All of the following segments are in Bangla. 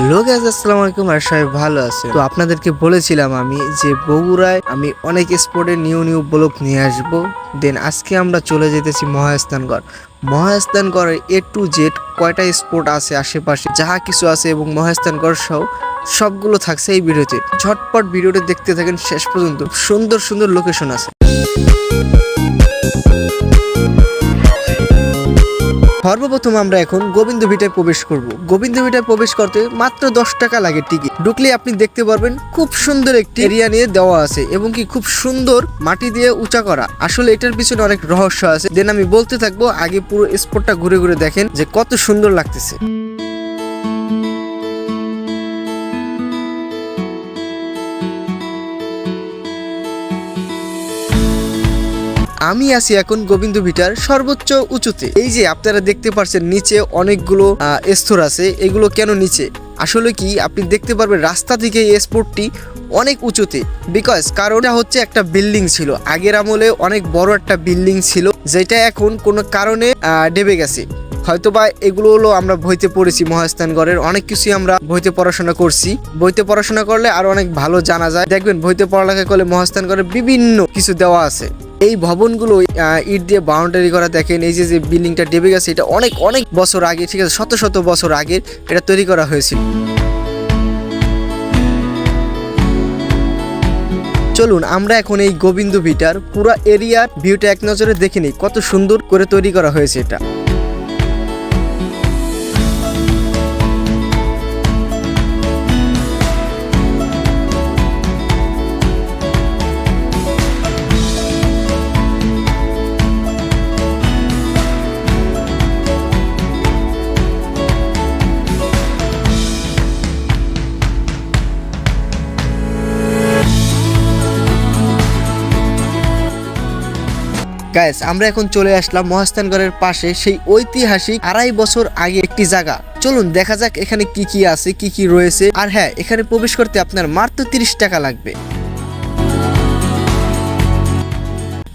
হ্যালো গাইস, আসসালামু আলাইকুম। আর সবাই ভালো আছে? তো আপনাদেরকে বলেছিলাম আমি যে বগুড়ায় আমি অনেক স্পোর্টের নিউ ব্লগ নিয়ে আসব। দেন আজকে আমরা চলে যেতেছি মহাস্থানগড়ের A to Z কয়টা স্পোর্ট আছে আশেপাশে যাহা কিছু আছে এবং মহাস্থানগড় সহ সবগুলো থাকছে এই ভিডিওতে। ঝটপট ভিডিওটা দেখতে থাকেন শেষ পর্যন্ত। সুন্দর সুন্দর লোকেশন আছে। সর্বপ্রথম আমরা এখন গোবিন্দ ভিটায় প্রবেশ করব। গোবিন্দ ভিটায় প্রবেশ করতে মাত্র 10 টাকা লাগে টিকিট। ঢুকলে আপনি দেখতে পারবেন খুব সুন্দর একটি এরিয়া নিয়ে দেওয়া আছে এবং কি খুব সুন্দর মাটি দিয়ে উঁচা করা। আসলে এটার পিছনে অনেক রহস্য আছে। দেন আমি বলতে থাকবো, আগে পুরো স্পটটা ঘুরে ঘুরে দেখেন যে কত সুন্দর লাগতেছে। আমি আছি এখন গোবিন্দ ভিটার সর্বোচ্চ উঁচুতে। এই যে আপনারা দেখতে পাচ্ছেন নিচে অনেকগুলো স্তর আছে। এগুলো কেন নিচে? আসলে কি আপনি দেখতে পারবেন রাস্তা থেকে এই স্পোর্টটি অনেক উঁচুতে, কারণটা হচ্ছে একটা বিল্ডিং ছিল আগের আমলে, অনেক বড় একটা বিল্ডিং ছিল যেটা এখন কোনো কারণে ডেবে গেছে। হয়তোবা এগুলো হলো আমরা বইতে পড়েছি, মহাস্থানগড়ের অনেক কিছুই আমরা বইতে পড়াশোনা করছি। বইতে পড়াশোনা করলে আরো অনেক ভালো জানা যায়। দেখবেন বইতে পড়ালেখা করলে মহাস্থানগড়ের বিভিন্ন কিছু দেওয়া আছে। এই ভবনগুলো ইট দিয়ে বাউন্ডারি করা। দেখেন এই যে বিল্ডিংটা ডেবে গেছে, এটা অনেক অনেক বছর আগে, ঠিক আছে, শত শত বছর আগে এটা তৈরি করা হয়েছিল। চলুন আমরা এখন এই গোবিন্দ ভিটার পুরো এরিয়ার ভিউটা এক নজরে দেখে নিই, কত সুন্দর করে তৈরি করা হয়েছে এটা। গাইস, আমরা এখন চলে আসলাম মহাস্থানগড়ের পাশে সেই ঐতিহাসিক 2.5 বছর আগে একটি জায়গা। চলুন দেখা যাক এখানে কি কি আছে, কি কি রয়েছে। আর হ্যাঁ, এখানে প্রবেশ করতে আপনার মাত্র 30 টাকা লাগবে।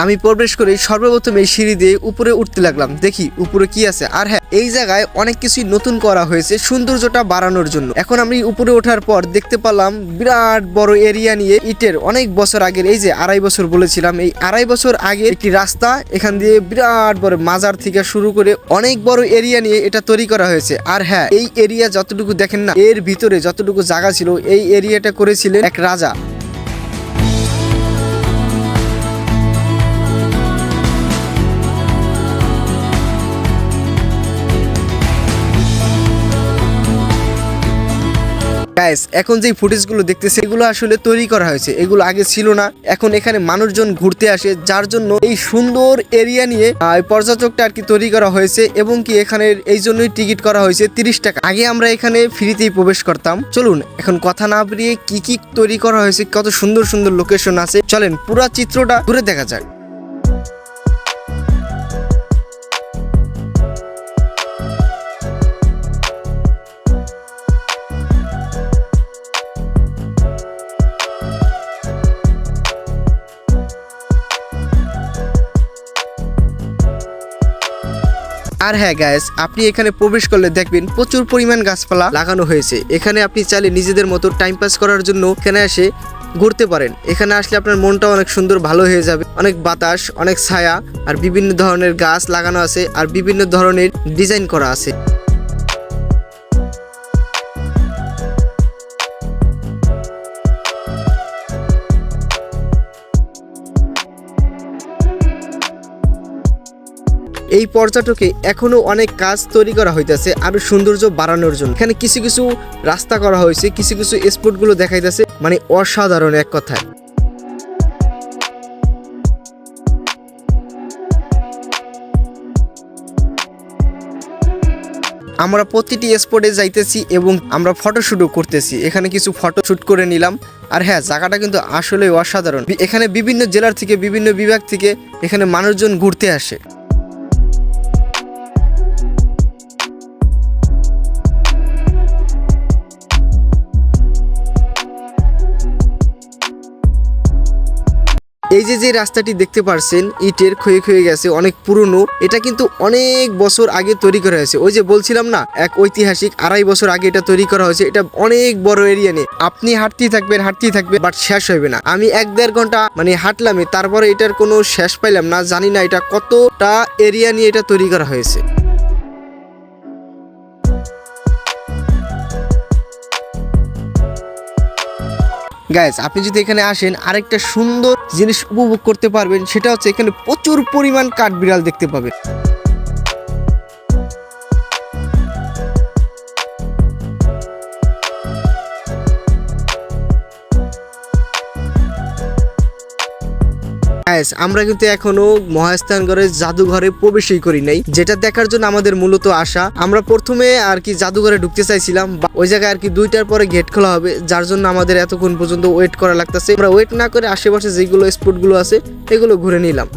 আমি প্রবেশ করে সর্বপ্রথম এই সিঁড়ি দিয়ে উপরে উঠতে লাগলাম, দেখি উপরে কি আছে। আর হ্যাঁ, এই জায়গায় অনেক কিছুই নতুন করা হয়েছে সৌন্দর্যটা বাড়ানোর জন্য। এখন আমি উপরে ওঠার পর দেখতে পেলাম বিরাট বড় এরিয়া নিয়ে ইটের, অনেক বছর আগের, এই যে 2.5 বছর বলেছিলাম, এই 2.5 বছর আগে একটি রাস্তা, এখান দিয়ে বিরাট বড় মাজার থেকে শুরু করে অনেক বড় এরিয়া নিয়ে এটা তৈরি করা হয়েছে। আর হ্যাঁ, এই এরিয়া যতটুকু দেখেন না, এর ভিতরে যতটুকু জায়গা ছিল এই এরিয়াটা করেছিলেন এক রাজা। গাইস, এখন যে ফুটেজগুলো দেখতেছে এগুলো আসলে তৈরি করা হয়েছে, এগুলো আগে ছিল না। এখন এখানে মানুষজন ঘুরতে আসে, যার জন্য এই সুন্দর এরিয়া নিয়ে পর্যটকটা আর কি তৈরি করা হয়েছে। এবং কি এখানে এই জন্যই টিকিট করা হয়েছে 30 টাকা। আগে আমরা এখানে ফ্রিতেই প্রবেশ করতাম। চলুন এখন কথা না বেরিয়ে কি কি তৈরি করা হয়েছে, কত সুন্দর সুন্দর লোকেশন আছে, চলেন পুরো চিত্রটা ঘুরে দেখা যাক। আর হ্যাঁ গাইস, আপনি এখানে প্রবেশ করলে দেখবেন প্রচুর পরিমাণ গাছপালা লাগানো হয়েছে। এখানে আপনি চাইলে নিজেদের মতো টাইম পাস করার জন্য এখানে এসে ঘুরতে পারেন। এখানে আসলে আপনার মনটা অনেক সুন্দর ভালো হয়ে যাবে। অনেক বাতাস, অনেক ছায়া, আর বিভিন্ন ধরনের গাছ লাগানো আছে, আর বিভিন্ন ধরনের ডিজাইন করা আছে। এই পর্যটকে এখনো অনেক কাজ তৈরি করা হইতেছে আরো সৌন্দর্য বাড়ানোর জন্য। এখানে কিছু কিছু রাস্তা করা হয়েছে, কিছু কিছু স্পট গুলো দেখাইতেছে, মানে অসাধারণ এক কথায়। আমরা প্রতিটি স্পটে যাইতেছি এবং আমরা ফটোশুটও করতেছি। এখানে কিছু ফটোশুট করে নিলাম। আর হ্যাঁ, জায়গাটা কিন্তু আসলে অসাধারণ। এখানে বিভিন্ন জেলার থেকে, বিভিন্ন বিভাগ থেকে এখানে মানুষজন ঘুরতে আসে। এই যে রাস্তাটি দেখতে পারছেন ইটের ক্ষয়ে ক্ষয়ে গেছে, অনেক পুরনো। এটা কিন্তু অনেক বছর আগে তৈরি করা হয়েছে। ওই যে বলছিলাম না, এক ঐতিহাসিক 2.5 বছর আগে এটা তৈরি করা হয়েছে। এটা অনেক বড় এরিয়া নিয়ে আপনি হাঁটতেই থাকবেন বাট শেষ হইবে না। আমি 1-1.5 ঘন্টা মানে হাঁটলামই, তারপরে এটার কোনো শেষ পাইলাম না। জানি না এটা কতটা এরিয়া নিয়ে এটা তৈরি করা হয়েছে। গাইস, আপনি যদি এখানে আসেন আরেকটা সুন্দর জিনিস উপভোগ করতে পারবেন, সেটা হচ্ছে এখানে প্রচুর পরিমাণ কাঠবিড়াল দেখতে পাবেন। আমরা কিন্তু এখনো মহাস্থানগড়ের জাদুঘরে প্রবেশই করি নাই, যেটা দেখার জন্য আমাদের মূলত আসা। আমরা প্রথমে আর কি জাদুঘরে ঢুকতে চাইছিলাম, ওই জায়গায় আর কি 2টার পরে গেট খোলা হবে, যার জন্য আমাদের এতক্ষণ পর্যন্ত ওয়েট করা লাগতেছে। আমরা ওয়েট না করে আশেপাশে যেগুলো স্পট গুলো আছে এগুলো ঘুরে নিলাম।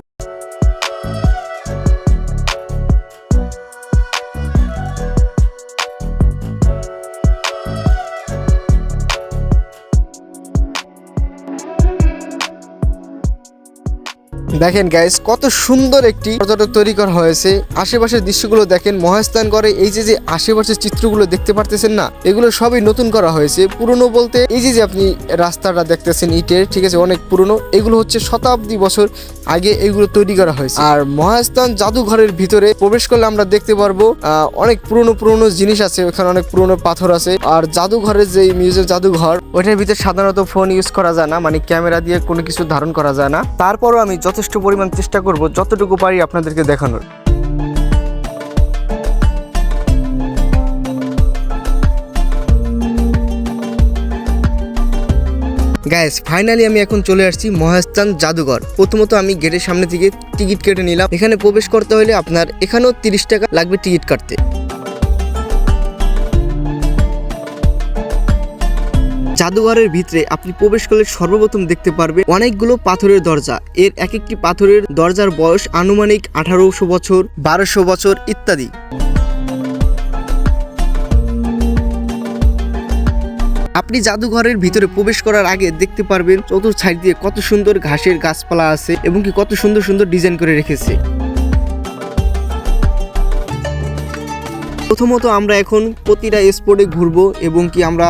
দেখেন গাইস, কত সুন্দর একটি পর্যটক তৈরি করা হয়েছে। আশেপাশের দৃশ্যগুলো দেখেন। মহাস্থানগড়ে এই যে আশেপাশের চিত্রগুলো দেখতে পারতেছেন না, এগুলো সবই নতুন করা হয়েছে। পুরনো বলতে এই যে আপনি রাস্তাটা দেখতেছেন ইটের, ঠিক আছে, অনেক পুরনো। এগুলো হচ্ছে শতাব্দী বছর আগে এগুলো তৈরি করা হয়েছে। আর মহাস্থান জাদুঘরের ভিতরে প্রবেশ করলে আমরা দেখতে পারবো অনেক পুরনো জিনিস আছে। ওখানে অনেক পুরনো পাথর আছে। আর জাদুঘরের যে মিউজিয়াম জাদুঘর, ওইটার ভিতরে সাধারণত ফোন ইউজ করা যায় না, মানে ক্যামেরা দিয়ে কোনো কিছু ধারণ করা যায় না। তারপরও আমি যথেষ্ট পরিমাণ চেষ্টা করব যতটুকু পারি আপনাদেরকে দেখানোর। গাইস, ফাইনালি আমি এখন চলে আসছি মহাস্থান জাদুঘর। প্রথমত আমি গেটের সামনে থেকে টিকিট কেটে নিলাম। এখানে প্রবেশ করতে হলে আপনার এখানেও 30 টাকা লাগবে টিকিট কাটতে। জাদুঘরের ভিতরে আপনি প্রবেশ করলে সর্বপ্রথম দেখতে পারবে অনেকগুলো পাথরের দরজা। এর এক একটি পাথরের দরজার বয়স আনুমানিক 1800 বছর, 1200 বছর ইত্যাদি। আপনি জাদুঘরের ভিতরে প্রবেশ করার আগে দেখতে পারবেন চতুর্থ সাইড দিয়ে কত সুন্দর ঘাসের গাছপালা আছে এবং কি কত সুন্দর সুন্দর ডিজাইন করে রেখেছে। প্রথমত আমরা এখন প্রতিটা স্পটে ঘুরবো এবং কি আমরা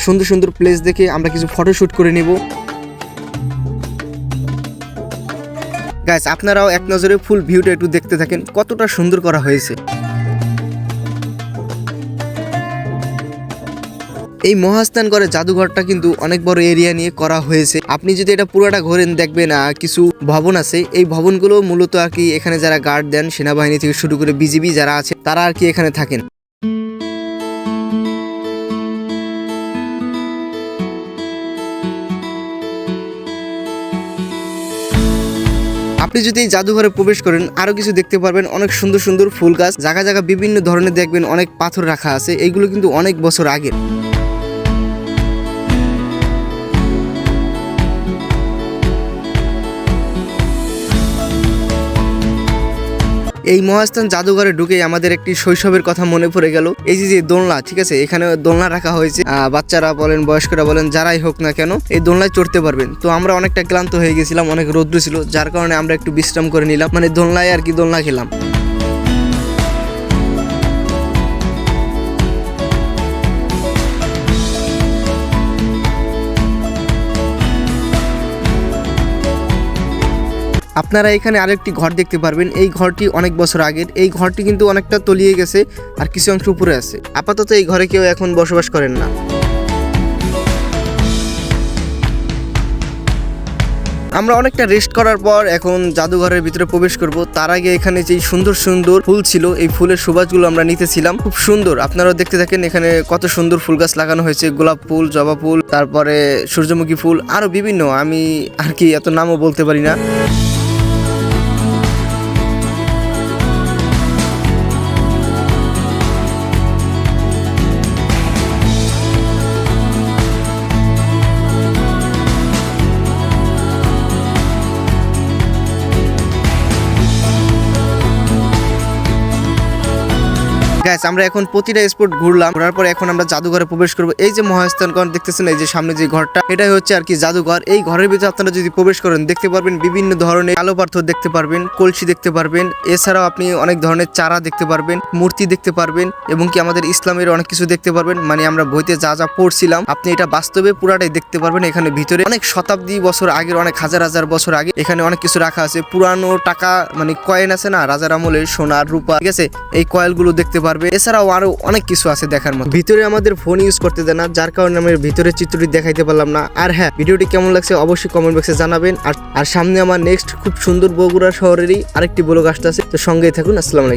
সুন্দর সুন্দর প্লেস দেখে আমরা কিছু ফটোশুট করে নেব। গাইস, আপনারাও এক নজরে ফুল ভিউটা একটু দেখতে থাকেন, কতটা সুন্দর করা হয়েছে। এই মহাস্থানগড়ের জাদুঘরটা কিন্তু অনেক বড় এরিয়া নিয়ে করা হয়েছে। আপনি যদি এটা পুরোটা ঘোরেন দেখবেন কিছু ভবন আছে। এই ভবনগুলো মূলত আর কি এখানে যারা গার্ড দেন, সেনাবাহিনী থেকে শুরু করে বিজিবি যারা আছে তারা আর কি এখানে থাকেন। আপনি যদি এই জাদুঘরে প্রবেশ করেন আরো কিছু দেখতে পারবেন, অনেক সুন্দর সুন্দর ফুল গাছ, জায়গা জায়গা বিভিন্ন ধরনের দেখবেন অনেক পাথর রাখা আছে। এইগুলো কিন্তু অনেক বছর আগের। এই মহাস্থান জাদুঘরে ঢুকে আমাদের একটি শৈশবের কথা মনে পড়ে গেল। এই যে দোলনা, ঠিক আছে, এখানে দোলনা রাখা হয়েছে। বাচ্চারা বলেন, বয়স্করা বলেন, যারাই হোক না কেন এই দোলনায় চড়তে পারবেন। তো আমরা অনেকটা ক্লান্ত হয়ে গেছিলাম, অনেক রৌদ্র ছিল, যার কারণে আমরা একটু বিশ্রাম করে নিলাম, মানে দোলনায় আর কি দোলনা খেলাম। আপনারা এখানে আরেকটি ঘর দেখতে পারবেন। এই ঘরটি অনেক বছর আগের। এই ঘরটি কিন্তু অনেকটা তলিয়ে গেছে আর কিছু অংশ উপরে আছে। আপাতত এই ঘরে কেউ এখন বসবাস করেন না। আমরা অনেকটা রেস্ট করার পর এখন জাদুঘরের ভিতরে প্রবেশ করব। তার আগে এখানে যে সুন্দর সুন্দর ফুল ছিল, এই ফুলের সুবাসগুলো আমরা নিতেছিলাম, খুব সুন্দর। আপনারাও দেখতে থাকেন, এখানে কত সুন্দর ফুল গাছ লাগানো হয়েছে, গোলাপ ফুল, জবা ফুল, তারপরে সূর্যমুখী ফুল, আরো বিভিন্ন, আমি আর কি এত নামও বলতে পারি না। গাইস আমরা এখন প্রতিটা স্পট ঘুরলাম, ঘোরার পর এখন আমরা জাদুঘরে প্রবেশ করব। এই যে মহাস্থানগণ দেখতেছেন, এই যে সামনে যে ঘরটা, এটাই হচ্ছে আর কি জাদুঘর। এই ঘরের ভিতরে আপনারা যদি প্রবেশ করেন দেখতে পারবেন বিভিন্ন ধরনের কালো পাথর দেখতে পারবেন, কলসি দেখতে পারবেন, এছাড়াও আপনি অনেক ধরনের চারা দেখতে পারবেন, মূর্তি দেখতে পারবেন এবং কি আমাদের ইসলামের অনেক কিছু দেখতে পারবেন। মানে আমরা বইতে যা যা পড়ছিলাম আপনি এটা বাস্তবে পুরাটাই দেখতে পারবেন। এখানে ভিতরে অনেক শতাব্দী বছর আগের, অনেক হাজার হাজার বছর আগে এখানে অনেক কিছু রাখা আছে। পুরানো টাকা মানে কয়েন আছে না, রাজার আমলের সোনার রূপা, ঠিক আছে, এই কয়েলগুলো দেখতে পারবে। এছাড়াও আরো অনেক কিছু আছে দেখার মতো। ভিতরে আমাদের ফোন ইউজ করতে দেয় না, যার কারণে আমি ভিতরের চিত্রটি দেখাইতে পারলাম না। আর হ্যাঁ, ভিডিওটি কেমন লাগছে অবশ্যই কমেন্ট বক্সে জানাবেন। আর সামনে আমার নেক্সট খুব সুন্দর বগুড়া শহরেরই আরেকটি ব্লগ আসতে আছে, তো সঙ্গেই থাকুন। আসসালামু আলাইকুম।